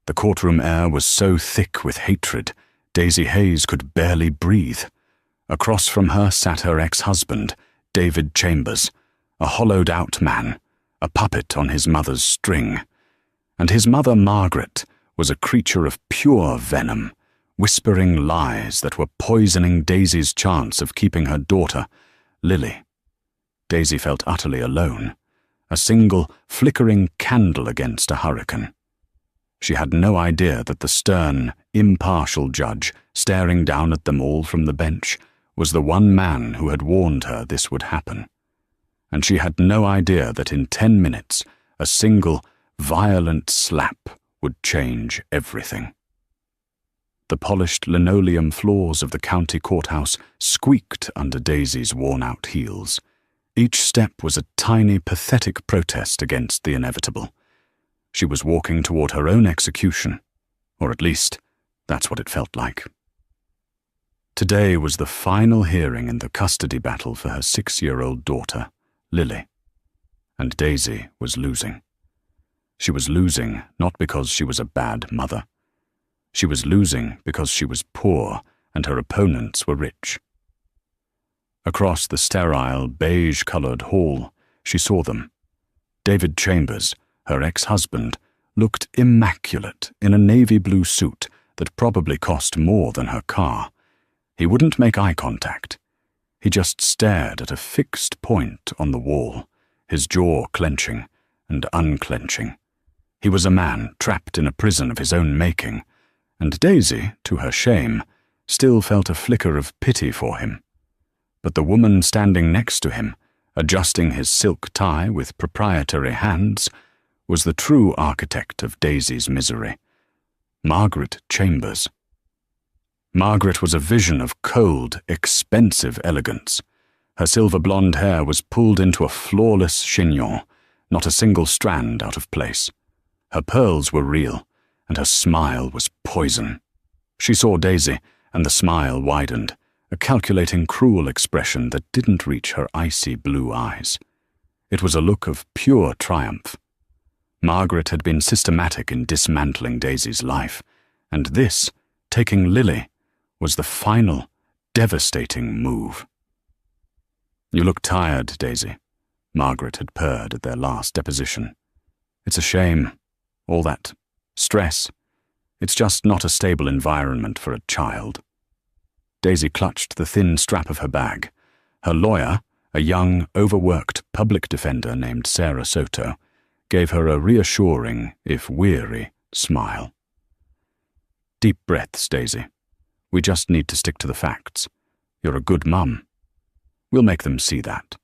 The courtroom air was so thick with hatred, Daisy Hayes could barely breathe. Across from her sat her ex-husband, David Chambers, a hollowed-out man, a puppet on his mother's string. And his mother, Margaret, was a creature of pure venom, whispering lies that were poisoning Daisy's chance of keeping her daughter, Lily. Daisy felt utterly alone, a single, flickering candle against a hurricane. She had no idea that the stern, impartial judge, staring down at them all from the bench, was the one man who had warned her this would happen. And she had no idea that in 10 minutes, a single, violent slap would change everything. The polished linoleum floors of the county courthouse squeaked under Daisy's worn-out heels. Each step was a tiny, pathetic protest against the inevitable. She was walking toward her own execution, or at least, that's what it felt like. Today was the final hearing in the custody battle for her 6-year-old daughter, Lily. And Daisy was losing. She was losing not because she was a bad mother. She was losing because she was poor and her opponents were rich. Across the sterile, beige-colored hall, she saw them. David Chambers, her ex-husband, looked immaculate in a navy blue suit that probably cost more than her car. He wouldn't make eye contact. He just stared at a fixed point on the wall, his jaw clenching and unclenching. He was a man trapped in a prison of his own making, and Daisy, to her shame, still felt a flicker of pity for him. But the woman standing next to him, adjusting his silk tie with proprietary hands, was the true architect of Daisy's misery, Margaret Chambers. Margaret was a vision of cold, expensive elegance. Her silver blonde hair was pulled into a flawless chignon, not a single strand out of place. Her pearls were real, and her smile was poison. She saw Daisy, and the smile widened, a calculating, cruel expression that didn't reach her icy blue eyes. It was a look of pure triumph. Margaret had been systematic in dismantling Daisy's life, and this, taking Lily, was the final, devastating move. "You look tired, Daisy," Margaret had purred at their last deposition. "It's a shame. All that stress. It's just not a stable environment for a child." Daisy clutched the thin strap of her bag. Her lawyer, a young, overworked public defender named Sarah Soto, gave her a reassuring, if weary, smile. "Deep breaths, Daisy. We just need to stick to the facts. You're a good mum. We'll make them see that."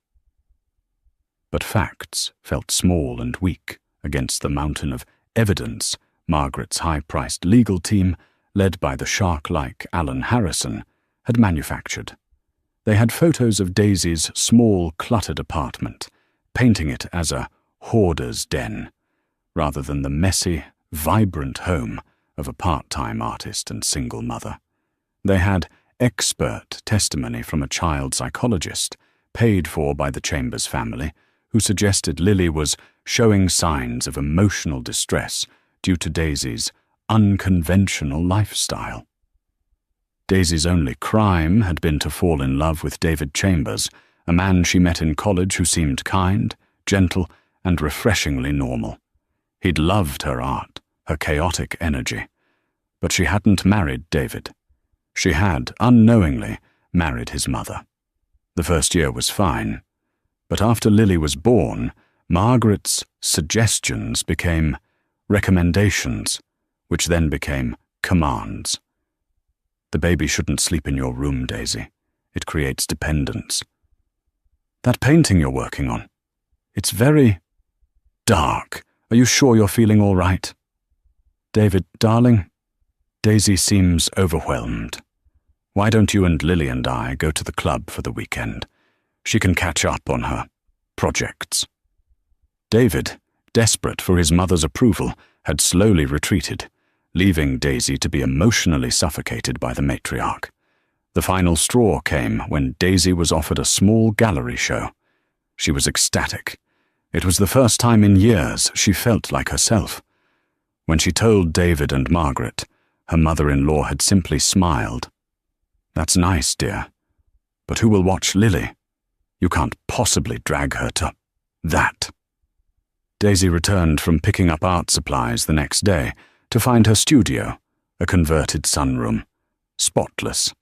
But facts felt small and weak against the mountain of evidence Margaret's high-priced legal team, led by the shark-like Alan Harrison, had manufactured. They had photos of Daisy's small, cluttered apartment, painting it as a hoarder's den, rather than the messy, vibrant home of a part-time artist and single mother. They had expert testimony from a child psychologist, paid for by the Chambers family, who suggested Lily was showing signs of emotional distress due to Daisy's unconventional lifestyle. Daisy's only crime had been to fall in love with David Chambers, a man she met in college who seemed kind, gentle, and refreshingly normal. He'd loved her art, her chaotic energy. But she hadn't married David. She had, unknowingly, married his mother. The first year was fine. But after Lily was born, Margaret's suggestions became recommendations, which then became commands. "The baby shouldn't sleep in your room, Daisy. It creates dependence. That painting you're working on, it's very dark. Are you sure you're feeling all right? David, darling, Daisy seems overwhelmed. Why don't you and Lily and I go to the club for the weekend? She can catch up on her projects." David, desperate for his mother's approval, had slowly retreated, leaving Daisy to be emotionally suffocated by the matriarch. The final straw came when Daisy was offered a small gallery show. She was ecstatic. It was the first time in years she felt like herself. When she told David and Margaret, her mother-in-law had simply smiled. "That's nice, dear. But who will watch Lily? You can't possibly drag her to that." Daisy returned from picking up art supplies the next day to find her studio, a converted sunroom, spotless.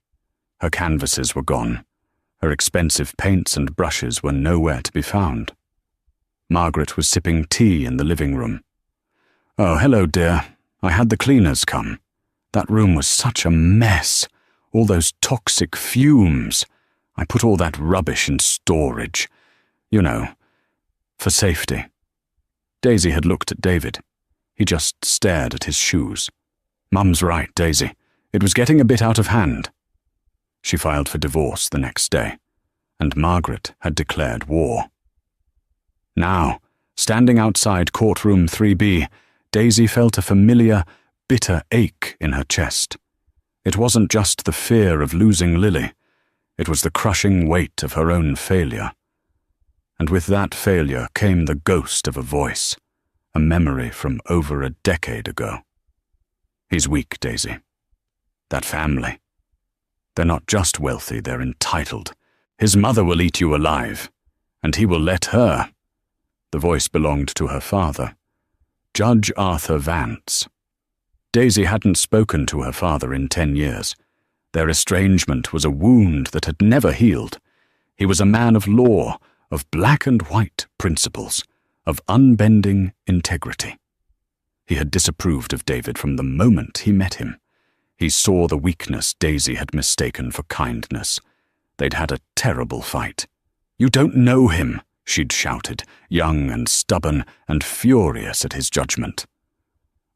Her canvases were gone. Her expensive paints and brushes were nowhere to be found. Margaret was sipping tea in the living room. "Oh, hello, dear. I had the cleaners come. That room was such a mess. All those toxic fumes. I put all that rubbish in storage. You know, for safety." Daisy had looked at David. He just stared at his shoes. "Mum's right, Daisy. It was getting a bit out of hand." She filed for divorce the next day, and Margaret had declared war. Now, standing outside courtroom 3B, Daisy felt a familiar, bitter ache in her chest. It wasn't just the fear of losing Lily. It was the crushing weight of her own failure. And with that failure came the ghost of a voice, a memory from over a decade ago. "He's weak, Daisy. That family. They're not just wealthy, they're entitled. His mother will eat you alive, and he will let her." The voice belonged to her father, Judge Arthur Vance. Daisy hadn't spoken to her father in 10 years. Their estrangement was a wound that had never healed. He was a man of law, of black and white principles, of unbending integrity. He had disapproved of David from the moment he met him. He saw the weakness Daisy had mistaken for kindness. They'd had a terrible fight. "You don't know him," she'd shouted, young and stubborn and furious at his judgment.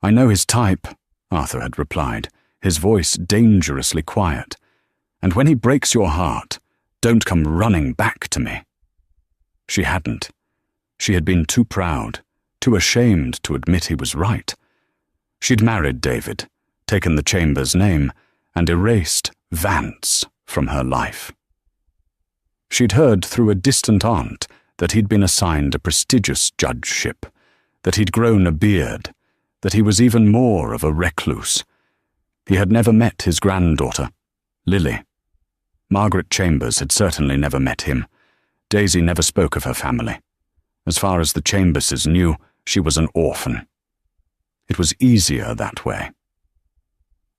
"I know his type," Arthur had replied, his voice dangerously quiet. "And when he breaks your heart, don't come running back to me." She hadn't. She had been too proud, too ashamed to admit he was right. She'd married David, taken the Chambers name, and erased Vance from her life. She'd heard through a distant aunt that he'd been assigned a prestigious judgeship, that he'd grown a beard, that he was even more of a recluse. He had never met his granddaughter, Lily. Margaret Chambers had certainly never met him. Daisy never spoke of her family. As far as the Chamberses knew, she was an orphan. It was easier that way.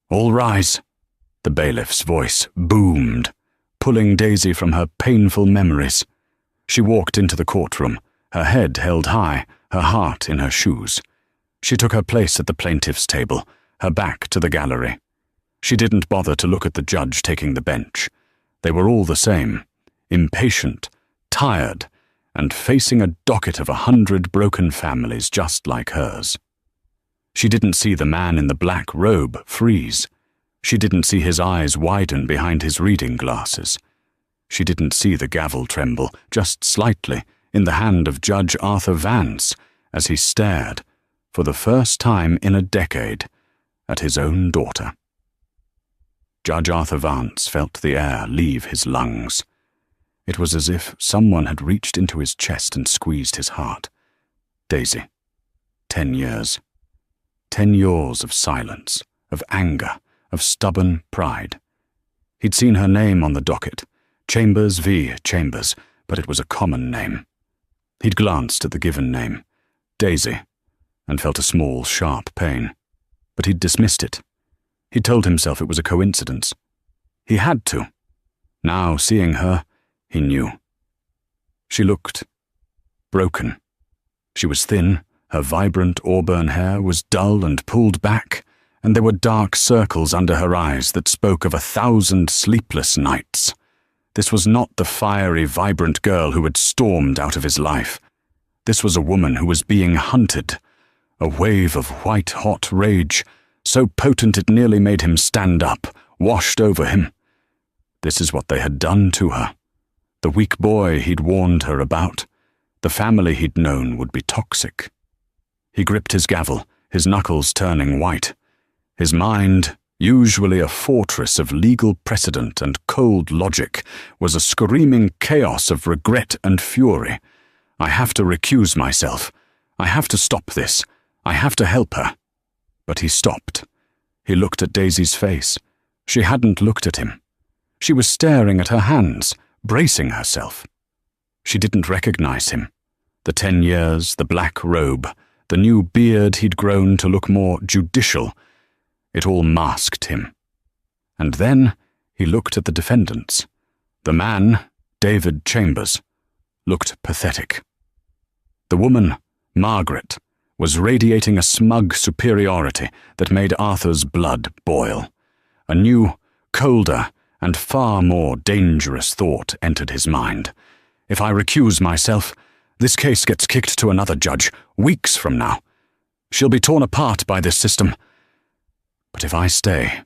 "All rise," the bailiff's voice boomed, pulling Daisy from her painful memories. She walked into the courtroom, her head held high, her heart in her shoes. She took her place at the plaintiff's table, her back to the gallery. She didn't bother to look at the judge taking the bench. They were all the same, impatient, tired, and facing a docket of 100 broken families just like hers. She didn't see the man in the black robe freeze. She didn't see his eyes widen behind his reading glasses. She didn't see the gavel tremble, just slightly, in the hand of Judge Arthur Vance as he stared, for the first time in a decade, at his own daughter. Judge Arthur Vance felt the air leave his lungs. It was as if someone had reached into his chest and squeezed his heart. Daisy. 10 years. 10 years of silence, of anger, of stubborn pride. He'd seen her name on the docket, Chambers v. Chambers, but it was a common name. He'd glanced at the given name, Daisy, and felt a small, sharp pain. But he'd dismissed it. He'd told himself it was a coincidence. He had to. Now, seeing her, he knew. She looked broken. She was thin, her vibrant auburn hair was dull and pulled back, and there were dark circles under her eyes that spoke of 1,000 sleepless nights. This was not the fiery, vibrant girl who had stormed out of his life. This was a woman who was being hunted, a wave of white-hot rage, so potent it nearly made him stand up, washed over him. This is what they had done to her. The weak boy he'd warned her about, the family he'd known would be toxic. He gripped his gavel, his knuckles turning white. His mind, usually a fortress of legal precedent and cold logic, was a screaming chaos of regret and fury. I have to recuse myself. I have to stop this. I have to help her. But he stopped. He looked at Daisy's face. She hadn't looked at him. She was staring at her hands, bracing herself. She didn't recognize him. The 10 years, the black robe, the new beard he'd grown to look more judicial. It all masked him. And then he looked at the defendants. The man, David Chambers, looked pathetic. The woman, Margaret, was radiating a smug superiority that made Arthur's blood boil. A new, colder, and far more dangerous thought entered his mind. If I recuse myself, this case gets kicked to another judge, weeks from now. She'll be torn apart by this system. But if I stay,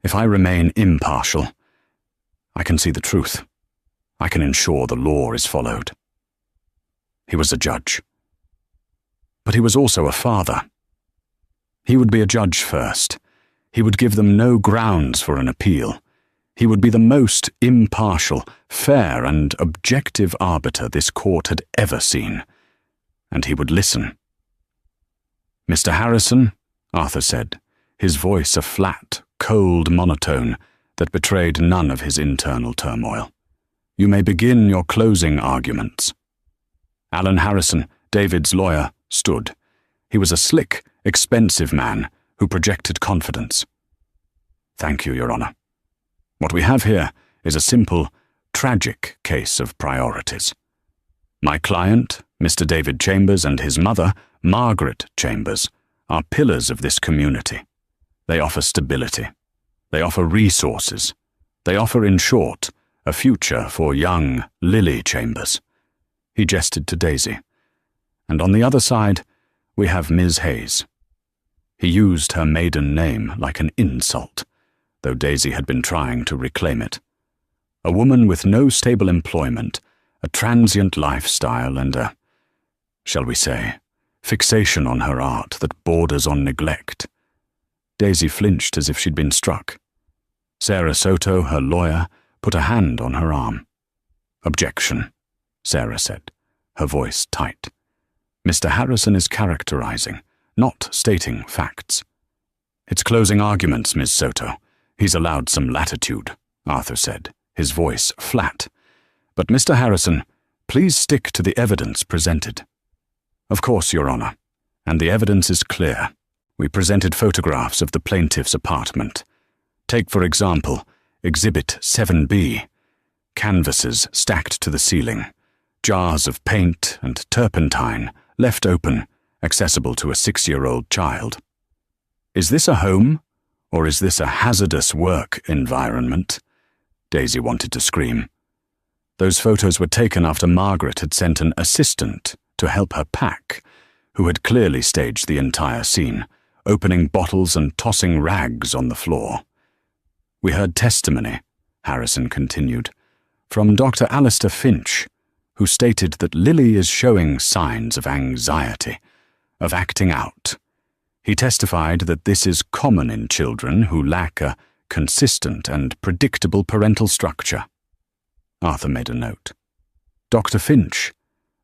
if I remain impartial, I can see the truth. I can ensure the law is followed. He was a judge. But he was also a father. He would be a judge first. He would give them no grounds for an appeal. He would be the most impartial, fair, and objective arbiter this court had ever seen. And he would listen. "Mr. Harrison," Arthur said, his voice a flat, cold monotone that betrayed none of his internal turmoil. "You may begin your closing arguments." Alan Harrison, David's lawyer, stood. He was a slick, expensive man who projected confidence. "Thank you, Your Honor. What we have here is a simple, tragic case of priorities. My client, Mr. David Chambers, and his mother, Margaret Chambers, are pillars of this community. They offer stability. They offer resources. They offer, in short, a future for young Lily Chambers." He gestured to Daisy. "And on the other side, we have Ms. Hayes." He used her maiden name like an insult, though Daisy had been trying to reclaim it. A woman with no stable employment, a transient lifestyle, and a, shall we say, fixation on her art that borders on neglect. Daisy flinched as if she'd been struck. Sarah Soto, her lawyer, put a hand on her arm. "Objection," Sarah said, her voice tight. "Mr. Harrison is characterizing, not stating facts." "It's closing arguments, Ms. Soto. He's allowed some latitude," Arthur said, his voice flat. "But Mr. Harrison, please stick to the evidence presented." "Of course, Your Honor, and the evidence is clear. We presented photographs of the plaintiff's apartment. Take, for example, Exhibit 7B, canvases stacked to the ceiling, jars of paint and turpentine left open, accessible to a 6-year-old child. Is this a home, or is this a hazardous work environment?" Daisy wanted to scream. Those photos were taken after Margaret had sent an assistant to help her pack, who had clearly staged the entire scene, opening bottles and tossing rags on the floor. "We heard testimony," Harrison continued, "from Dr. Alistair Finch, who stated that Lily is showing signs of anxiety, of acting out. He testified that this is common in children who lack a consistent and predictable parental structure." Arthur made a note. "Dr. Finch,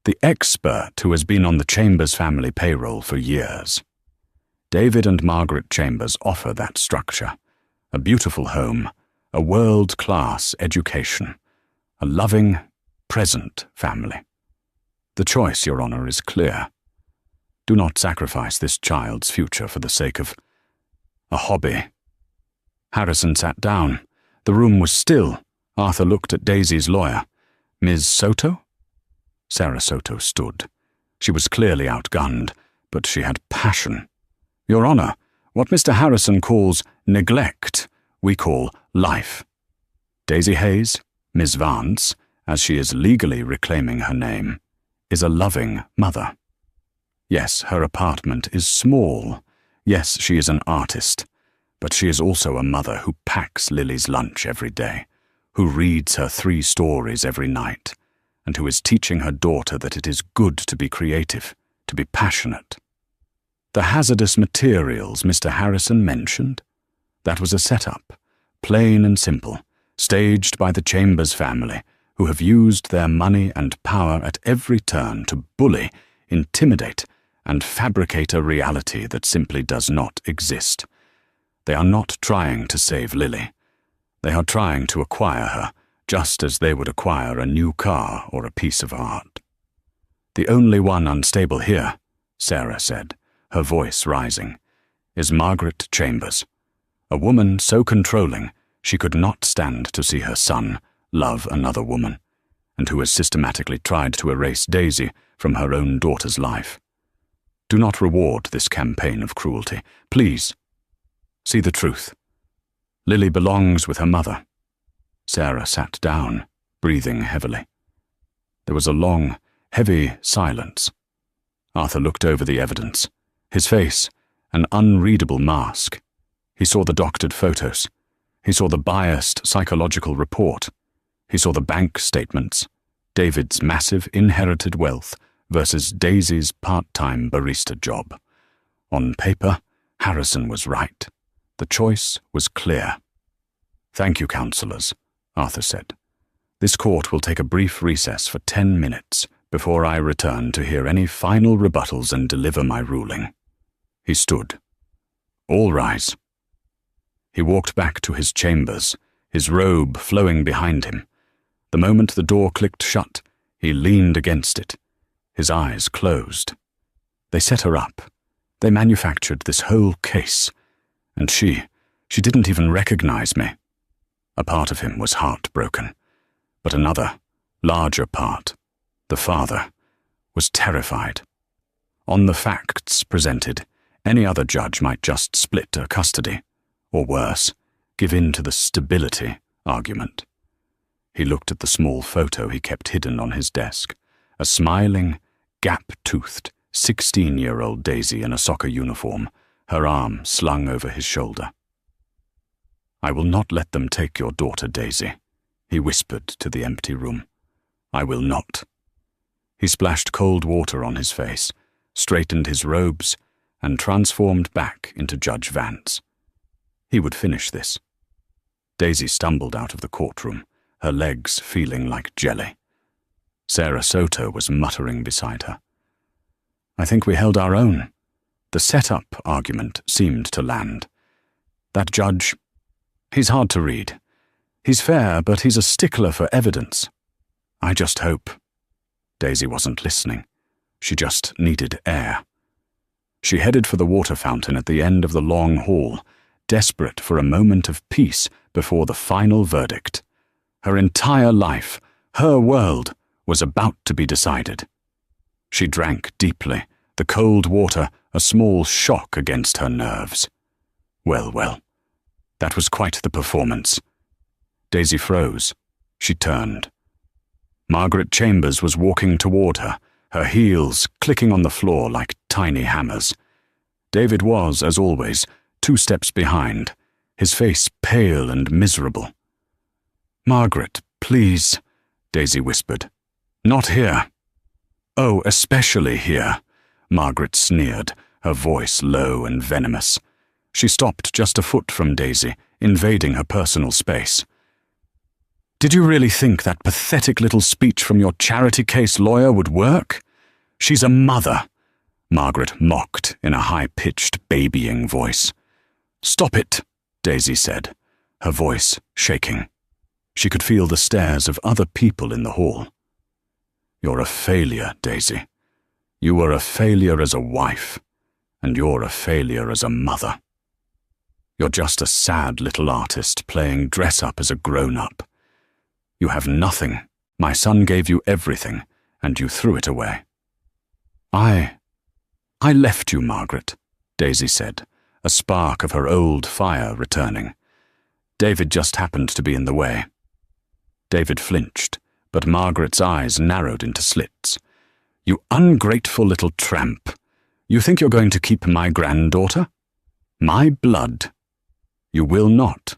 the expert who has been on the Chambers family payroll for years. David and Margaret Chambers offer that structure. A beautiful home, a world-class education, a loving, present family. The choice, Your Honor, is clear. Do not sacrifice this child's future for the sake of a hobby." Harrison sat down. The room was still. Arthur looked at Daisy's lawyer. "Ms. Soto?" Sarah Soto stood. She was clearly outgunned, but she had passion. "Your Honor, what Mr. Harrison calls neglect, we call life. Daisy Hayes, Miss Vance, as she is legally reclaiming her name, is a loving mother. Yes, her apartment is small. Yes, she is an artist. But she is also a mother who packs Lily's lunch every day, who reads her 3 stories every night, and who is teaching her daughter that it is good to be creative, to be passionate. The hazardous materials Mr. Harrison mentioned, that was a setup, plain and simple, staged by the Chambers family, who have used their money and power at every turn to bully, intimidate, and fabricate a reality that simply does not exist. They are not trying to save Lily. They are trying to acquire her, just as they would acquire a new car or a piece of art. The only one unstable here, Sarah said, her voice rising, is Margaret Chambers, a woman so controlling she could not stand to see her son love another woman, and who has systematically tried to erase Daisy from her own daughter's life. Do not reward this campaign of cruelty. Please, see the truth. Lily belongs with her mother. Sarah sat down, breathing heavily. There was a long, heavy silence. Arthur looked over the evidence, his face an unreadable mask. He saw the doctored photos. He saw the biased psychological report. He saw the bank statements, David's massive inherited wealth versus Daisy's part-time barista job. On paper, Harrison was right. The choice was clear. "Thank you, councillors," Arthur said. "This court will take a brief recess for 10 minutes before I return to hear any final rebuttals and deliver my ruling." He stood. "All rise." He walked back to his chambers, his robe flowing behind him. The moment the door clicked shut, he leaned against it. His eyes closed. They set her up. They manufactured this whole case. And she didn't even recognize me. A part of him was heartbroken. But another, larger part, the father, was terrified. On the facts presented, any other judge might just split a custody, or worse, give in to the stability argument. He looked at the small photo he kept hidden on his desk, a smiling, gap-toothed, 16-year-old Daisy in a soccer uniform, her arm slung over his shoulder. "I will not let them take your daughter, Daisy," he whispered to the empty room. "I will not." He splashed cold water on his face, straightened his robes, and transformed back into Judge Vance. He would finish this. Daisy stumbled out of the courtroom, her legs feeling like jelly. Sarah Soto was muttering beside her. "I think we held our own." The set-up argument seemed to land. That judge, he's hard to read. He's fair, but he's a stickler for evidence. I just hope. Daisy wasn't listening. She just needed air. She headed for the water fountain at the end of the long hall, desperate for a moment of peace before the final verdict. Her entire life, her world, was about to be decided. She drank deeply, the cold water a small shock against her nerves. Well, that was quite the performance. Daisy froze. She turned. Margaret Chambers was walking toward her, her heels clicking on the floor like tiny hammers. David was, as always, 2 steps behind, his face pale and miserable. "Margaret, please," Daisy whispered. "Not here." "Oh, especially here," Margaret sneered, her voice low and venomous. She stopped just a foot from Daisy, invading her personal space. "Did you really think that pathetic little speech from your charity case lawyer would work? She's a mother," Margaret mocked in a high-pitched, babying voice. "Stop it," Daisy said, her voice shaking. She could feel the stares of other people in the hall. "You're a failure, Daisy. You were a failure as a wife, and you're a failure as a mother. You're just a sad little artist playing dress-up as a grown-up. You have nothing. My son gave you everything, and you threw it away." I left you, Margaret," Daisy said, a spark of her old fire returning. "David just happened to be in the way." David flinched, but Margaret's eyes narrowed into slits. "You ungrateful little tramp. You think you're going to keep my granddaughter? My blood. You will not.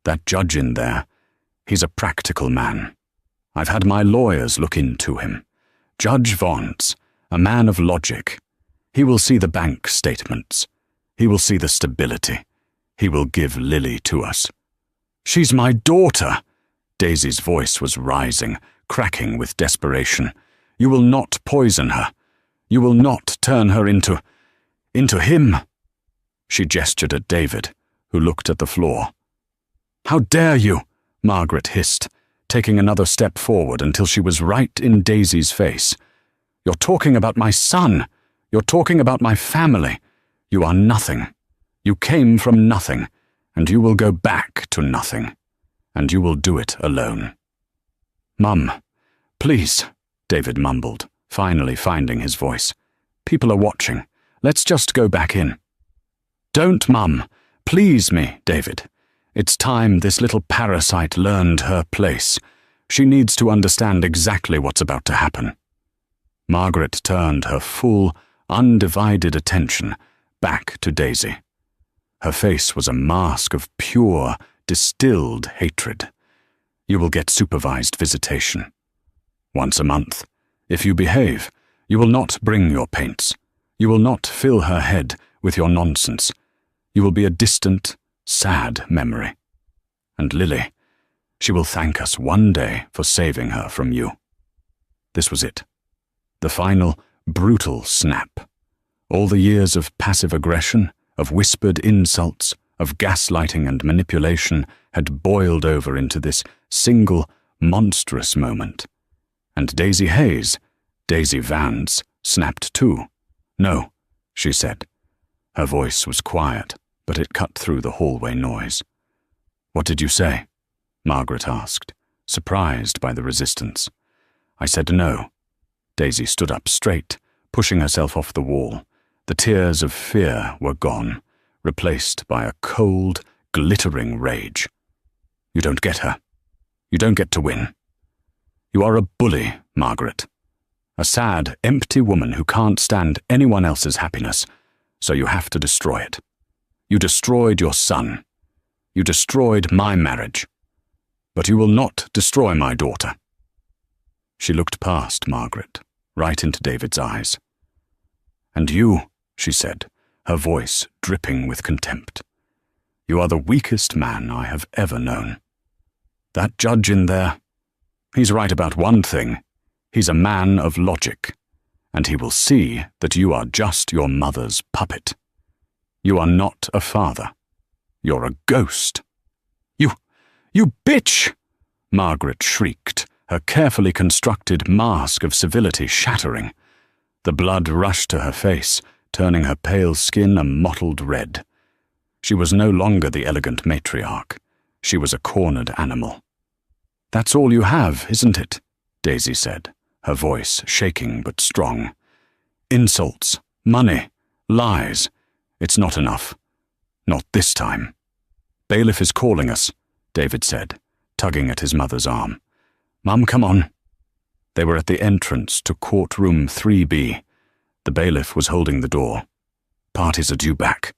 That judge in there, he's a practical man. I've had my lawyers look into him. Judge Vance, a man of logic. He will see the bank statements. He will see the stability. He will give Lily to us." "She's my daughter!" Daisy's voice was rising, cracking with desperation. "You will not poison her. You will not turn her into him." She gestured at David, who looked at the floor. "How dare you?" Margaret hissed, taking another step forward until she was right in Daisy's face. "You're talking about my son. You're talking about my family. You are nothing. You came from nothing, and you will go back to nothing, and you will do it alone." "Mum, please," David mumbled, finally finding his voice. "People are watching. Let's just go back in." "Don't, Mum. Please me, David. It's time this little parasite learned her place. She needs to understand exactly what's about to happen." Margaret turned her full, undivided attention back to Daisy. Her face was a mask of pure, distilled hatred. "You will get supervised visitation. Once a month. If you behave, you will not bring your paints. You will not fill her head with your nonsense. You will be a distant, sad memory. And Lily, she will thank us one day for saving her from you." This was it. The final, brutal snap. All the years of passive aggression, of whispered insults, of gaslighting and manipulation had boiled over into this single, monstrous moment. And Daisy Hayes, Daisy Vance, snapped too. "No," she said. Her voice was quiet, but it cut through the hallway noise. "What did you say?" Margaret asked, surprised by the resistance. "I said no." Daisy stood up straight, pushing herself off the wall. The tears of fear were gone, replaced by a cold, glittering rage. "You don't get her. You don't get to win. You are a bully, Margaret. A sad, empty woman who can't stand anyone else's happiness, so you have to destroy it. You destroyed your son. You destroyed my marriage. But you will not destroy my daughter." She looked past Margaret, right into David's eyes. "And you," she said, her voice dripping with contempt, "you are the weakest man I have ever known. That judge in there, he's right about one thing. He's a man of logic, and he will see that you are just your mother's puppet. You are not a father. You're a ghost." You bitch!" Margaret shrieked, her carefully constructed mask of civility shattering. The blood rushed to her face, turning her pale skin a mottled red. She was no longer the elegant matriarch. She was a cornered animal. "That's all you have, isn't it?" Daisy said, her voice shaking but strong. "Insults, money, lies. It's not enough. Not this time." "Bailiff is calling us," David said, tugging at his mother's arm. "Mum, come on." They were at the entrance to courtroom 3B. The bailiff was holding the door. "Parties are due back."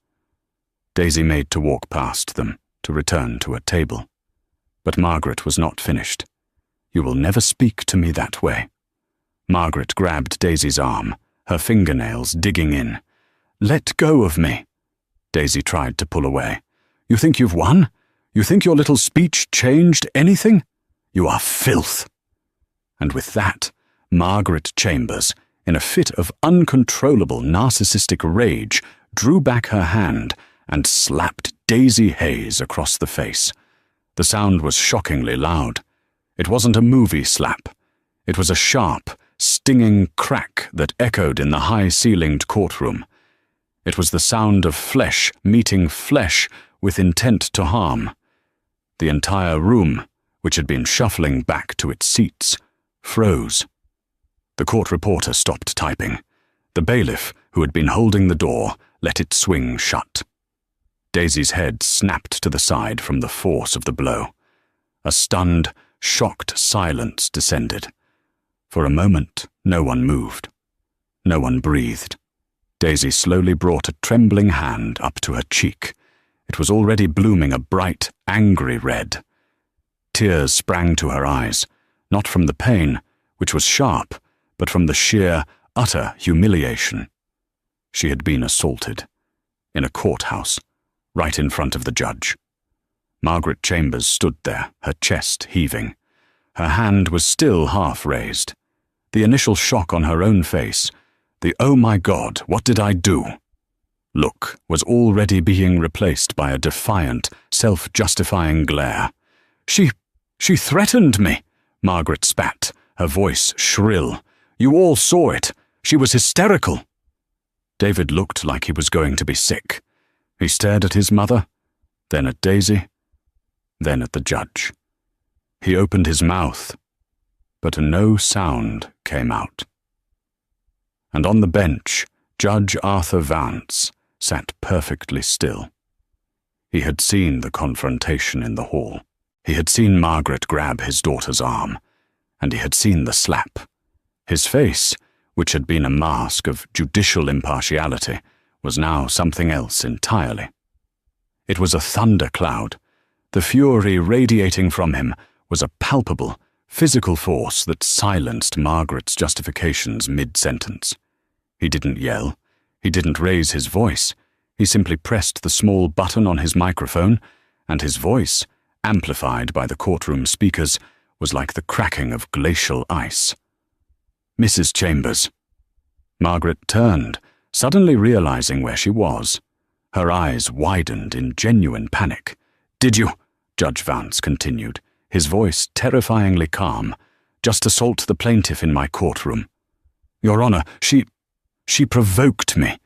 Daisy made to walk past them, to return to a table. But Margaret was not finished. "You will never speak to me that way." Margaret grabbed Daisy's arm, her fingernails digging in. "Let go of me." Daisy tried to pull away. "You think you've won? You think your little speech changed anything? You are filth." And with that, Margaret Chambers, in a fit of uncontrollable narcissistic rage, drew back her hand and slapped Daisy Hayes across the face. The sound was shockingly loud. It wasn't a movie slap. It was a sharp, stinging crack that echoed in the high-ceilinged courtroom. It was the sound of flesh meeting flesh with intent to harm. The entire room, which had been shuffling back to its seats, froze. The court reporter stopped typing. The bailiff, who had been holding the door, let it swing shut. Daisy's head snapped to the side from the force of the blow. A stunned, shocked silence descended. For a moment, no one moved. No one breathed. Daisy slowly brought a trembling hand up to her cheek. It was already blooming a bright, angry red. Tears sprang to her eyes, not from the pain, which was sharp, but from the sheer, utter humiliation. She had been assaulted. In a courthouse, right in front of the judge. Margaret Chambers stood there, her chest heaving. Her hand was still half raised. The initial shock on her own face, The "oh my God, what did I do?" look was already being replaced by a defiant, self-justifying glare. She threatened me," Margaret spat, her voice shrill. "You all saw it. She was hysterical." David looked like he was going to be sick. He stared at his mother, then at Daisy, then at the judge. He opened his mouth, but no sound came out. And on the bench, Judge Arthur Vance sat perfectly still. He had seen the confrontation in the hall. He had seen Margaret grab his daughter's arm, and he had seen the slap. His face, which had been a mask of judicial impartiality, was now something else entirely. It was a thundercloud. The fury radiating from him was a palpable, physical force that silenced Margaret's justifications mid-sentence. He didn't yell. He didn't raise his voice. He simply pressed the small button on his microphone, and his voice, amplified by the courtroom speakers, was like the cracking of glacial ice. "Mrs. Chambers." Margaret turned, suddenly realizing where she was. Her eyes widened in genuine panic. "Did you?" Judge Vance continued, his voice terrifyingly calm. "Just assault the plaintiff in my courtroom." "Your Honor, she provoked me,"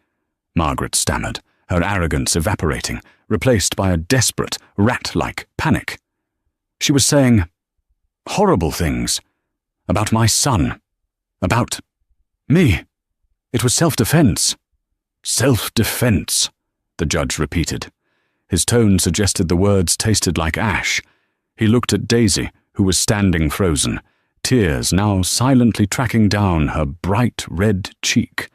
Margaret stammered, her arrogance evaporating, replaced by a desperate, rat-like panic. "She was saying horrible things about my son, about me. It was self-defense." "Self-defense," the judge repeated. His tone suggested the words tasted like ash. He looked at Daisy, who was standing frozen, tears now silently tracking down her bright red cheek.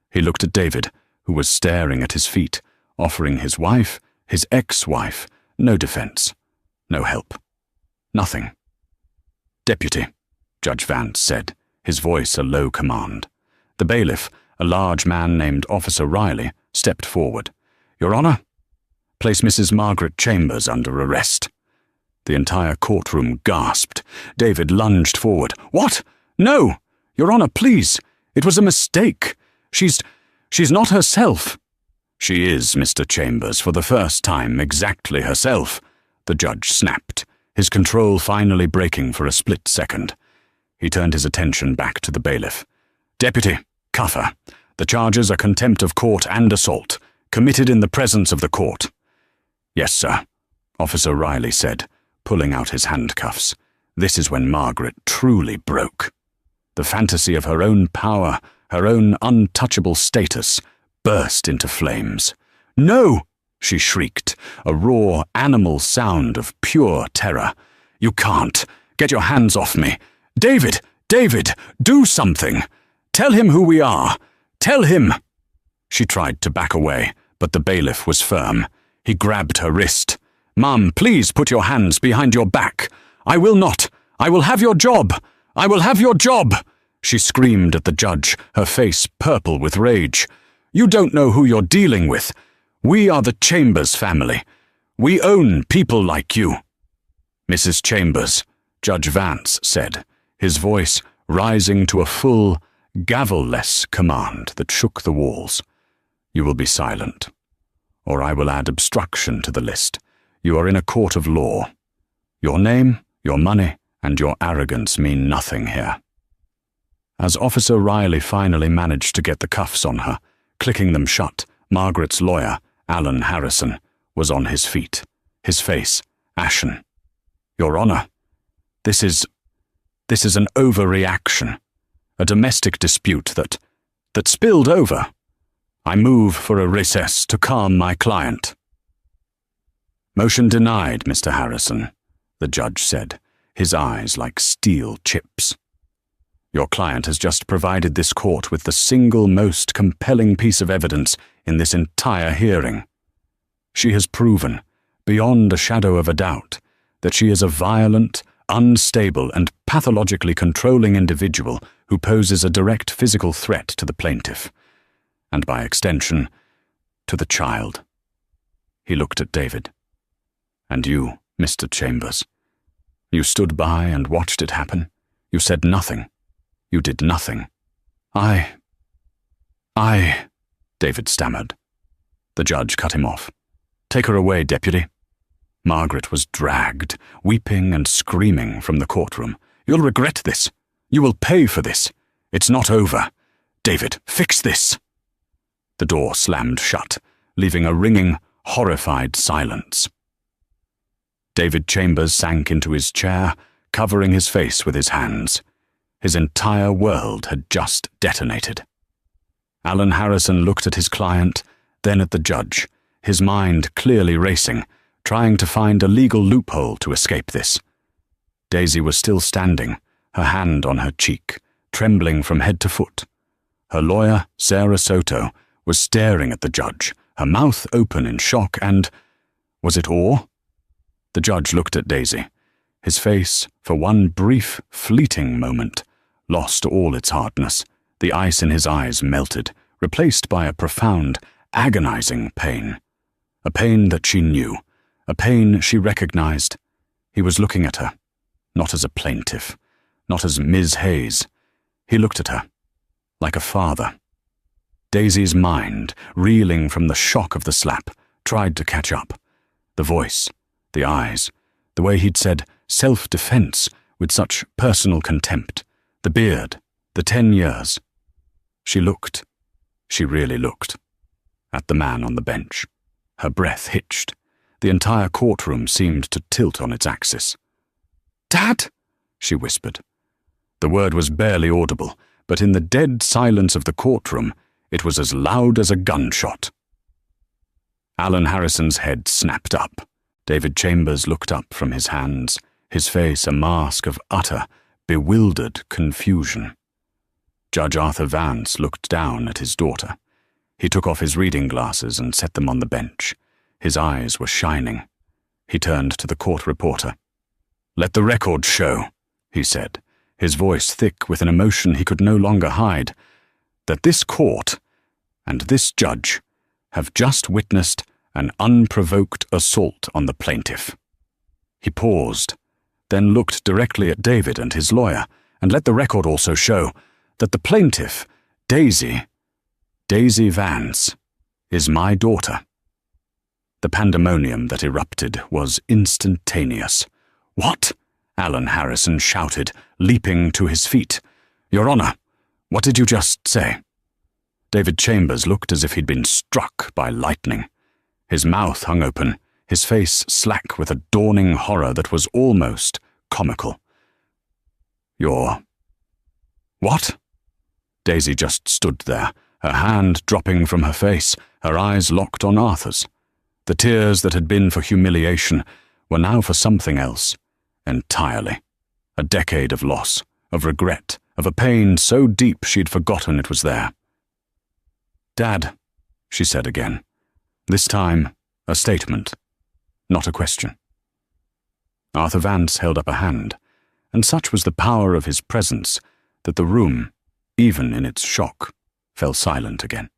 He looked at David, who was staring at his feet, offering his wife, his ex-wife, no defense, no help, nothing. "Deputy," Judge Vance said, his voice a low command. The bailiff, a large man named Officer Riley, stepped forward. "Your Honor, place Mrs. Margaret Chambers under arrest." The entire courtroom gasped. David lunged forward. "What? No! Your Honor, please! It was a mistake. She's not herself." "She is, Mr. Chambers, for the first time exactly herself," the judge snapped, his control finally breaking for a split second. He turned his attention back to the bailiff. "Deputy, cuff her. The charges are contempt of court and assault, committed in the presence of the court." "Yes, sir," Officer Riley said, pulling out his handcuffs. This is when Margaret truly broke. The fantasy of her own power, her own untouchable status, burst into flames. "No!" she shrieked, a raw, animal sound of pure terror. "You can't. Get your hands off me. David! David! Do something! Tell him who we are! Tell him!" She tried to back away, but the bailiff was firm. He grabbed her wrist. "Mum, please put your hands behind your back. I will not. I will have your job. I will have your job!" She screamed at the judge, her face purple with rage. "You don't know who you're dealing with. We are the Chambers family. We own people like you." "Mrs. Chambers," Judge Vance said, his voice rising to a full, gavel-less command that shook the walls. "You will be silent, or I will add obstruction to the list. You are in a court of law. Your name, your money, and your arrogance mean nothing here." As Officer Riley finally managed to get the cuffs on her, clicking them shut, Margaret's lawyer, Alan Harrison, was on his feet, his face ashen. "Your Honor, this is an overreaction, a domestic dispute that spilled over. I move for a recess to calm my client." "Motion denied, Mr. Harrison," the judge said, his eyes like steel chips. "Your client has just provided this court with the single most compelling piece of evidence in this entire hearing. She has proven, beyond a shadow of a doubt, that she is a violent, unstable, and pathologically controlling individual who poses a direct physical threat to the plaintiff, and by extension, to the child." He looked at David. "And you, Mr. Chambers. You stood by and watched it happen. You said nothing. You did nothing. David stammered. The judge cut him off. "Take her away, deputy." Margaret was dragged, weeping and screaming, from the courtroom. "You'll regret this. You will pay for this. It's not over. David, fix this." The door slammed shut, leaving a ringing, horrified silence. David Chambers sank into his chair, covering his face with his hands. His entire world had just detonated. Alan Harrison looked at his client, then at the judge, his mind clearly racing, trying to find a legal loophole to escape this. Daisy was still standing, her hand on her cheek, trembling from head to foot. Her lawyer, Sarah Soto, was staring at the judge, her mouth open in shock and— was it awe? The judge looked at Daisy. His face, for one brief, fleeting moment, lost all its hardness. The ice in his eyes melted, replaced by a profound, agonizing pain. A pain that she knew, a pain she recognized. He was looking at her, not as a plaintiff, not as Ms. Hayes. He looked at her, like a father. Daisy's mind, reeling from the shock of the slap, tried to catch up. The voice, the eyes, the way he'd said self-defense with such personal contempt, the beard, the 10 years. She looked, she really looked, at the man on the bench. Her breath hitched. The entire courtroom seemed to tilt on its axis. "Dad!" she whispered. The word was barely audible, but in the dead silence of the courtroom, it was as loud as a gunshot. Alan Harrison's head snapped up. David Chambers looked up from his hands, his face a mask of utter, bewildered confusion. Judge Arthur Vance looked down at his daughter. He took off his reading glasses and set them on the bench. His eyes were shining. He turned to the court reporter. "Let the record show," he said, his voice thick with an emotion he could no longer hide, "that this court and this judge have just witnessed an unprovoked assault on the plaintiff." He paused, then looked directly at David and his lawyer, and let the record also show that the plaintiff, Daisy Vance, is my daughter. The pandemonium that erupted was instantaneous. "What?" Alan Harrison shouted, leaping to his feet. "Your Honor, what did you just say?" David Chambers looked as if he'd been struck by lightning. His mouth hung open, his face slack with a dawning horror that was almost comical. "Your— what?" Daisy just stood there, her hand dropping from her face, her eyes locked on Arthur's. The tears that had been for humiliation were now for something else, entirely. A decade of loss, of regret, of a pain so deep she'd forgotten it was there. "Dad," she said again. This time, a statement, not a question. Arthur Vance held up a hand, and such was the power of his presence that the room, even in its shock, fell silent again.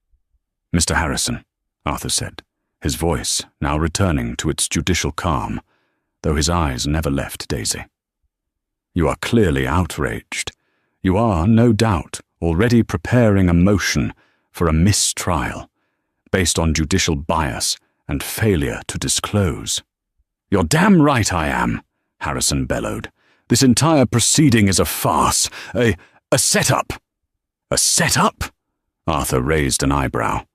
"Mr. Harrison," Arthur said, his voice now returning to its judicial calm, though his eyes never left Daisy. "You are clearly outraged. You are, no doubt, already preparing a motion for a mistrial, based on judicial bias and failure to disclose." "You're damn right I am," Harrison bellowed. "This entire proceeding is a farce, a setup." "A setup?" Arthur raised an eyebrow.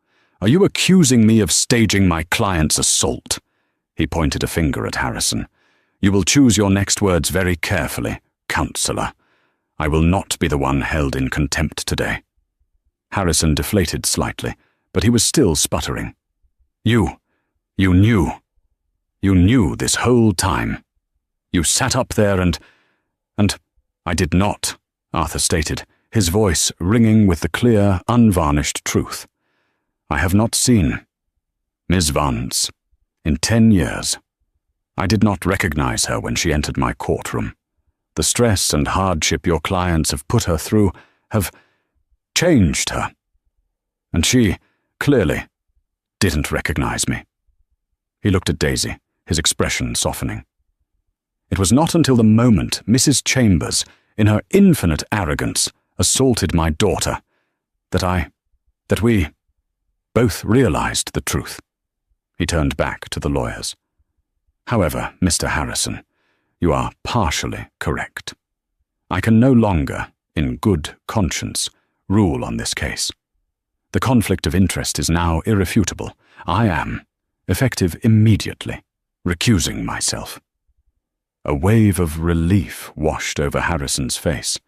"Are you accusing me of staging my client's assault?" He pointed a finger at Harrison. "You will choose your next words very carefully, counselor. I will not be the one held in contempt today." Harrison deflated slightly, but he was still sputtering. You knew this whole time. You sat up there and I did not," Arthur stated, his voice ringing with the clear, unvarnished truth. "I have not seen Miss Vance in 10 years. I did not recognize her when she entered my courtroom. The stress and hardship your clients have put her through have changed her. And she, clearly, didn't recognize me." He looked at Daisy, his expression softening. "It was not until the moment Mrs. Chambers, in her infinite arrogance, assaulted my daughter, that that we both realized the truth. He turned back to the lawyers. However, Mr. Harrison, you are partially correct. I can no longer, in good conscience, rule on this case. The conflict of interest is now irrefutable. I am, effective immediately, recusing myself. A wave of relief washed over Harrison's face,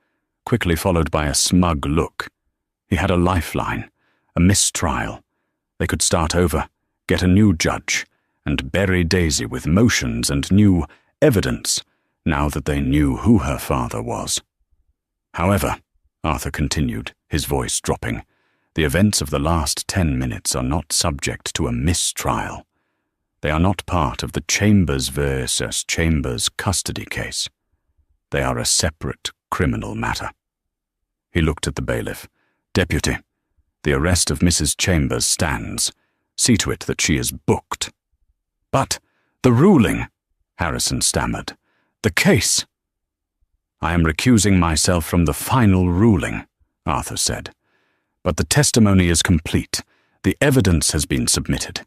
quickly followed by a smug look. He had a lifeline, a mistrial. They could start over, get a new judge, and bury Daisy with motions and new evidence now that they knew who her father was. However, Arthur continued, his voice dropping, the events of the last 10 minutes are not subject to a mistrial. They are not part of the Chambers versus Chambers custody case. They are a separate criminal matter. He looked at the bailiff. Deputy, the arrest of Mrs. Chambers stands. See to it that she is booked. But the ruling, Harrison stammered. The case. I am recusing myself from the final ruling, Arthur said. But the testimony is complete. The evidence has been submitted.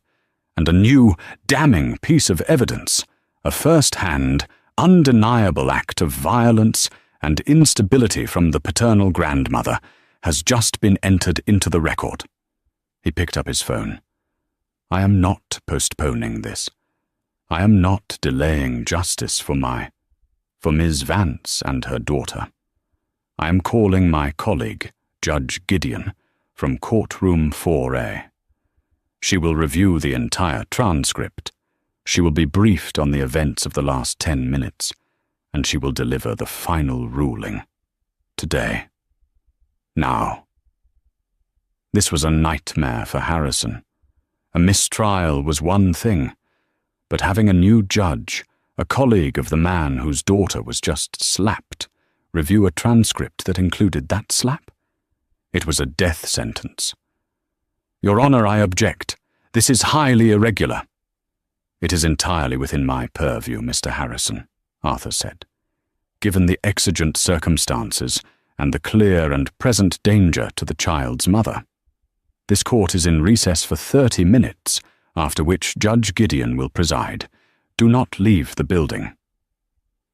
And a new, damning piece of evidence, a first-hand, undeniable act of violence and instability from the paternal grandmother, has just been entered into the record. He picked up his phone. I am not postponing this. I am not delaying justice for Ms. Vance and her daughter. I am calling my colleague, Judge Gideon, from courtroom 4A. She will review the entire transcript. She will be briefed on the events of the last 10 minutes, and she will deliver the final ruling. Today. Now. This was a nightmare for Harrison. A mistrial was one thing, but having a new judge, a colleague of the man whose daughter was just slapped, review a transcript that included that slap? It was a death sentence. Your Honor, I object. This is highly irregular. It is entirely within my purview, Mr. Harrison, Arthur said. Given the exigent circumstances and the clear and present danger to the child's mother. This court is in recess for 30 minutes, after which Judge Gideon will preside. Do not leave the building.